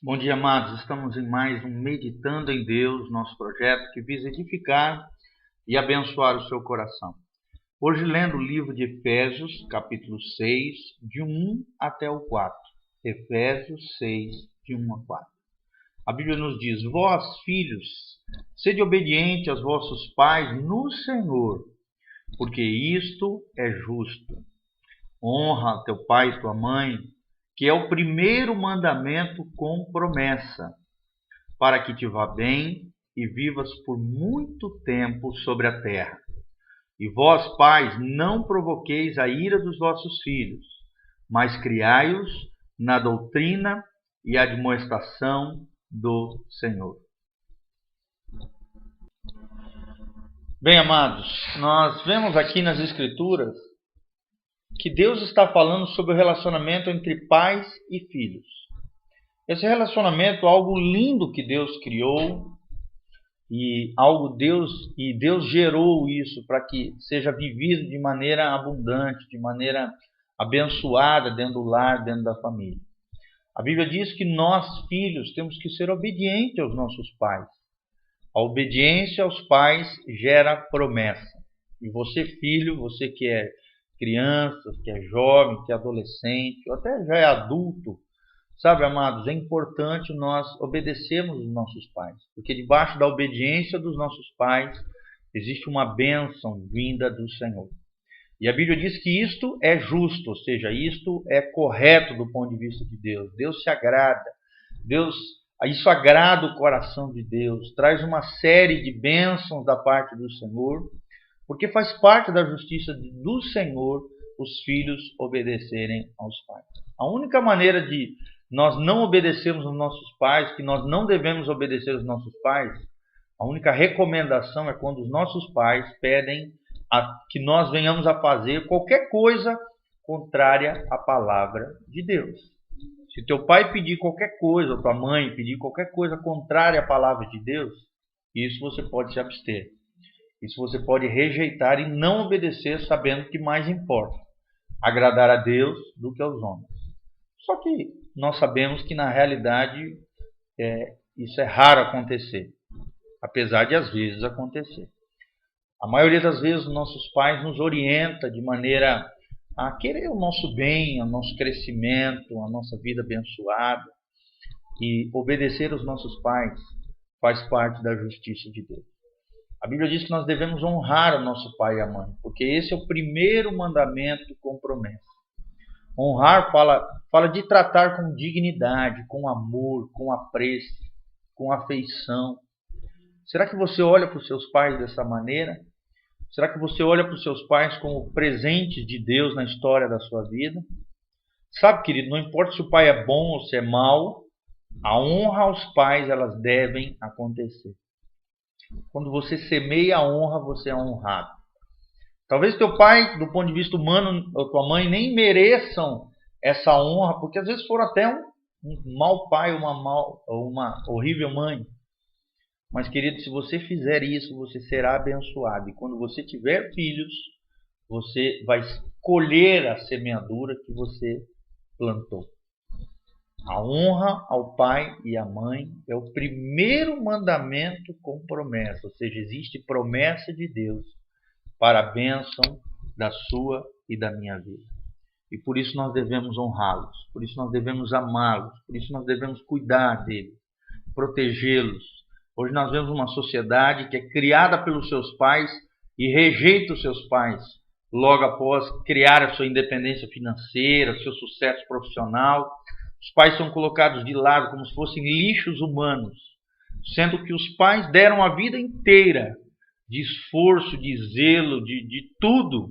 Bom dia, amados. Estamos em mais um Meditando em Deus, nosso projeto que visa edificar e abençoar o seu coração. Hoje, lendo o livro de Efésios, capítulo 6, de 1 até o 4. Efésios 6, de 1 a 4. A Bíblia nos diz: Vós, filhos, sede obedientes aos vossos pais no Senhor, porque isto é justo. Honra teu pai e tua mãe, que é o primeiro mandamento com promessa, para que te vá bem e vivas por muito tempo sobre a terra. E vós, pais, não provoqueis a ira dos vossos filhos, mas criai-os na doutrina e admoestação do Senhor. Bem, amados, nós vemos aqui nas Escrituras que Deus está falando sobre o relacionamento entre pais e filhos. Esse relacionamento é algo lindo que Deus criou e Deus gerou isso para que seja vivido de maneira abundante, de maneira abençoada dentro do lar, dentro da família. A Bíblia diz que nós, filhos, temos que ser obedientes aos nossos pais. A obediência aos pais gera promessa. E você, filho, você que é criança, que é jovem, que é adolescente, ou até já é adulto, sabe, amados, é importante nós obedecermos os nossos pais, porque debaixo da obediência dos nossos pais existe uma bênção vinda do Senhor. E a Bíblia diz que isto é justo, ou seja, isto é correto do ponto de vista de Deus. Deus se agrada, isso agrada o coração de Deus, traz uma série de bênçãos da parte do Senhor, porque faz parte da justiça do Senhor os filhos obedecerem aos pais. A única maneira de nós não obedecermos aos nossos pais, que nós não devemos obedecer aos nossos pais, a única recomendação é quando os nossos pais pedem que nós venhamos a fazer qualquer coisa contrária à palavra de Deus. Se teu pai pedir qualquer coisa, ou tua mãe pedir qualquer coisa contrária à palavra de Deus, isso você pode se abster. Isso você pode rejeitar e não obedecer, sabendo que mais importa agradar a Deus do que aos homens. Só que nós sabemos que na realidade isso é raro acontecer, apesar de às vezes acontecer. A maioria das vezes os nossos pais nos orientam de maneira a querer o nosso bem, o nosso crescimento, a nossa vida abençoada. E obedecer aos nossos pais faz parte da justiça de Deus. A Bíblia diz que nós devemos honrar o nosso pai e a mãe, porque esse é o primeiro mandamento com promessa. Honrar fala de tratar com dignidade, com amor, com apreço, com afeição. Será que você olha para os seus pais dessa maneira? Será que você olha para os seus pais como presentes de Deus na história da sua vida? Sabe, querido, não importa se o pai é bom ou se é mau, a honra aos pais, elas devem acontecer. Quando você semeia a honra, você é honrado. Talvez teu pai, do ponto de vista humano, ou tua mãe, nem mereçam essa honra, porque às vezes foram até um mau pai, uma horrível mãe. Mas, querido, se você fizer isso, você será abençoado. E quando você tiver filhos, você vai colher a semeadura que você plantou. A honra ao pai e à mãe é o primeiro mandamento com promessa, ou seja, existe promessa de Deus para a bênção da sua e da minha vida. E por isso nós devemos honrá-los, por isso nós devemos amá-los, por isso nós devemos cuidar deles, protegê-los. Hoje nós vemos uma sociedade que é criada pelos seus pais e rejeita os seus pais logo após criar a sua independência financeira, o seu sucesso profissional. Os pais são colocados de lado como se fossem lixos humanos, sendo que os pais deram a vida inteira de esforço, de zelo, de tudo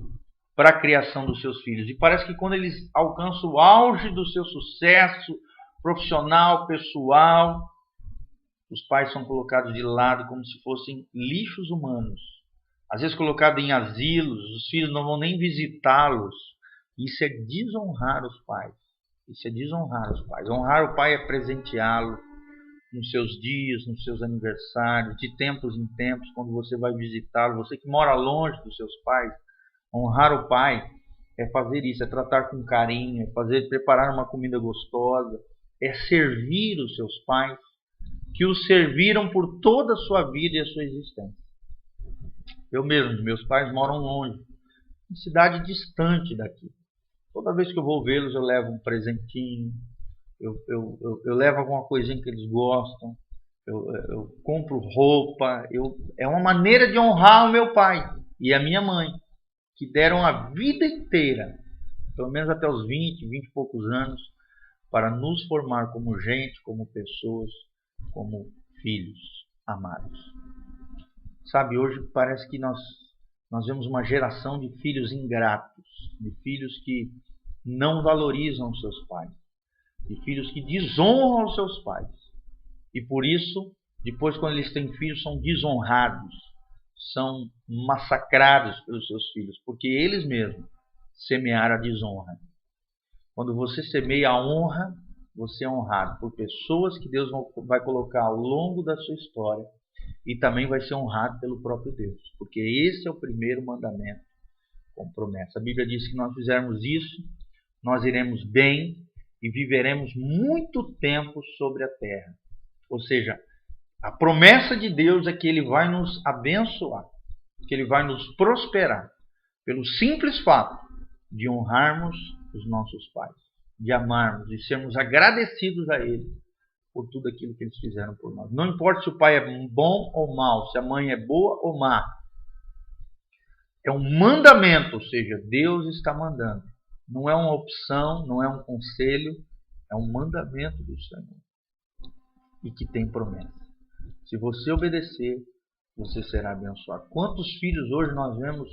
para a criação dos seus filhos. E parece que quando eles alcançam o auge do seu sucesso profissional, pessoal, os pais são colocados de lado como se fossem lixos humanos. Às vezes colocados em asilos, os filhos não vão nem visitá-los. Isso é desonrar os pais. Isso é desonrar os pais. Honrar o pai é presenteá-lo nos seus dias, nos seus aniversários, de tempos em tempos, quando você vai visitá-lo. Você que mora longe dos seus pais, honrar o pai é fazer isso, é tratar com carinho, é preparar uma comida gostosa, é servir os seus pais, que os serviram por toda a sua vida e a sua existência. Eu mesmo, meus pais moram longe, em cidade distante daqui. Toda vez que eu vou vê-los, eu levo um presentinho, eu levo alguma coisinha que eles gostam, eu compro roupa. É uma maneira de honrar o meu pai e a minha mãe, que deram a vida inteira, pelo menos até os 20 e poucos anos, para nos formar como gente, como pessoas, como filhos amados. Sabe, hoje parece que nós vemos uma geração de filhos ingratos, de filhos que não valorizam os seus pais, de filhos que desonram os seus pais. E por isso, depois quando eles têm filhos, são desonrados, são massacrados pelos seus filhos, porque eles mesmos semearam a desonra. Quando você semeia a honra, você é honrado por pessoas que Deus vai colocar ao longo da sua história, e também vai ser honrado pelo próprio Deus, porque esse é o primeiro mandamento com promessa. A Bíblia diz que nós fizermos isso, nós iremos bem e viveremos muito tempo sobre a terra. Ou seja, a promessa de Deus é que Ele vai nos abençoar, que Ele vai nos prosperar, pelo simples fato de honrarmos os nossos pais, de amarmos e sermos agradecidos a Ele por tudo aquilo que eles fizeram por nós. Não importa se o pai é bom ou mau, se a mãe é boa ou má. É um mandamento, ou seja, Deus está mandando. Não é uma opção, não é um conselho, é um mandamento do Senhor. E que tem promessa. Se você obedecer, você será abençoado. Quantos filhos hoje nós vemos,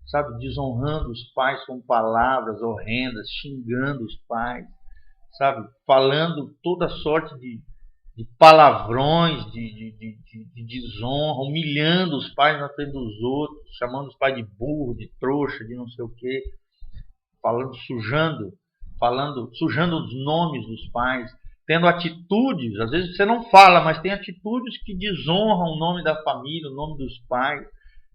sabe, desonrando os pais com palavras horrendas, xingando os pais, sabe, falando toda sorte de palavrões, de desonra, humilhando os pais na frente dos outros, chamando os pais de burro, de trouxa, de não sei o quê, sujando os nomes dos pais, tendo atitudes, às vezes você não fala, mas tem atitudes que desonram o nome da família, o nome dos pais,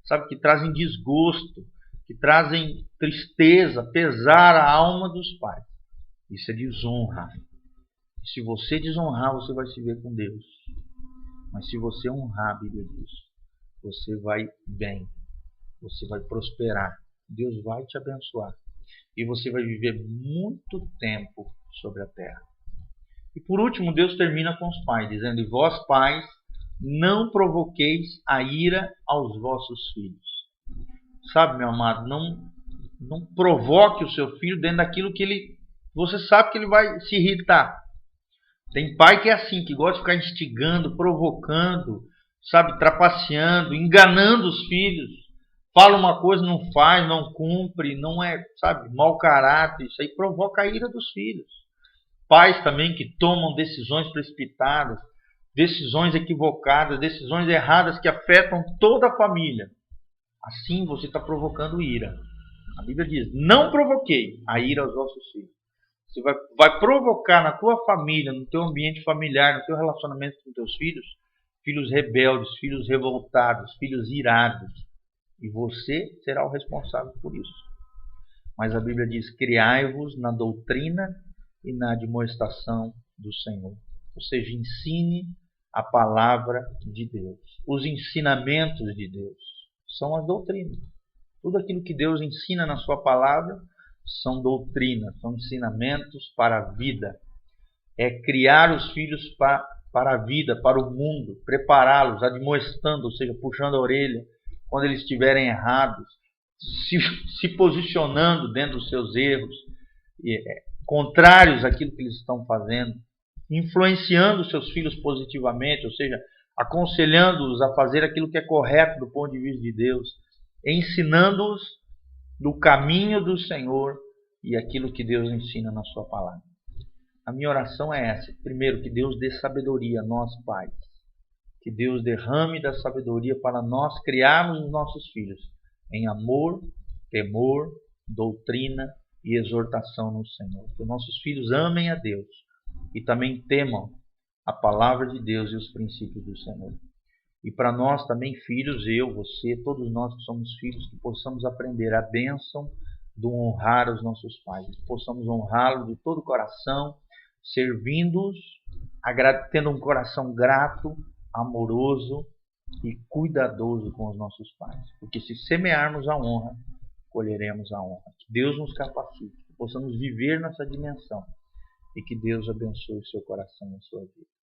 sabe, que trazem desgosto, que trazem tristeza, pesar à alma dos pais. Isso é desonra. Se você desonrar, você vai se ver com Deus. Mas se você honrar, a Bíblia diz, você vai bem, você vai prosperar, Deus vai te abençoar e você vai viver muito tempo sobre a terra. E por último, Deus termina com os pais, dizendo: e vós, pais, não provoqueis a ira aos vossos filhos. Sabe, meu amado, não provoque o seu filho dentro daquilo que você sabe que ele vai se irritar. Tem pai que é assim, que gosta de ficar instigando, provocando, sabe, trapaceando, enganando os filhos. Fala uma coisa, não faz, não cumpre, não é, sabe, mau caráter. Isso aí provoca a ira dos filhos. Pais também que tomam decisões precipitadas, decisões equivocadas, decisões erradas que afetam toda a família. Assim você está provocando ira. A Bíblia diz: não provoquei a ira aos vossos filhos. Você vai provocar na tua família, no teu ambiente familiar, no teu relacionamento com teus filhos, filhos rebeldes, filhos revoltados, filhos irados. E você será o responsável por isso. Mas a Bíblia diz: criai-vos na doutrina e na admoestação do Senhor. Ou seja, ensine a palavra de Deus. Os ensinamentos de Deus são as doutrinas. Tudo aquilo que Deus ensina na sua palavra são doutrinas, são ensinamentos para a vida. É criar os filhos para a vida, para o mundo, prepará-los, admoestando, ou seja, puxando a orelha quando eles estiverem errados, se posicionando dentro dos seus erros, contrários àquilo que eles estão fazendo, influenciando os seus filhos positivamente, ou seja, aconselhando-os a fazer aquilo que é correto do ponto de vista de Deus, ensinando-os do caminho do Senhor e aquilo que Deus ensina na sua palavra. A minha oração é essa: primeiro, que Deus dê sabedoria a nós pais, que Deus derrame da sabedoria para nós criarmos os nossos filhos em amor, temor, doutrina e exortação no Senhor. Que nossos filhos amem a Deus e também temam a palavra de Deus e os princípios do Senhor. E para nós também, filhos, eu, você, todos nós que somos filhos, que possamos aprender a bênção do honrar os nossos pais, que possamos honrá-los de todo o coração, servindo-os, tendo um coração grato, amoroso e cuidadoso com os nossos pais. Porque se semearmos a honra, colheremos a honra. Que Deus nos capacite, que possamos viver nessa dimensão e que Deus abençoe o seu coração e a sua vida.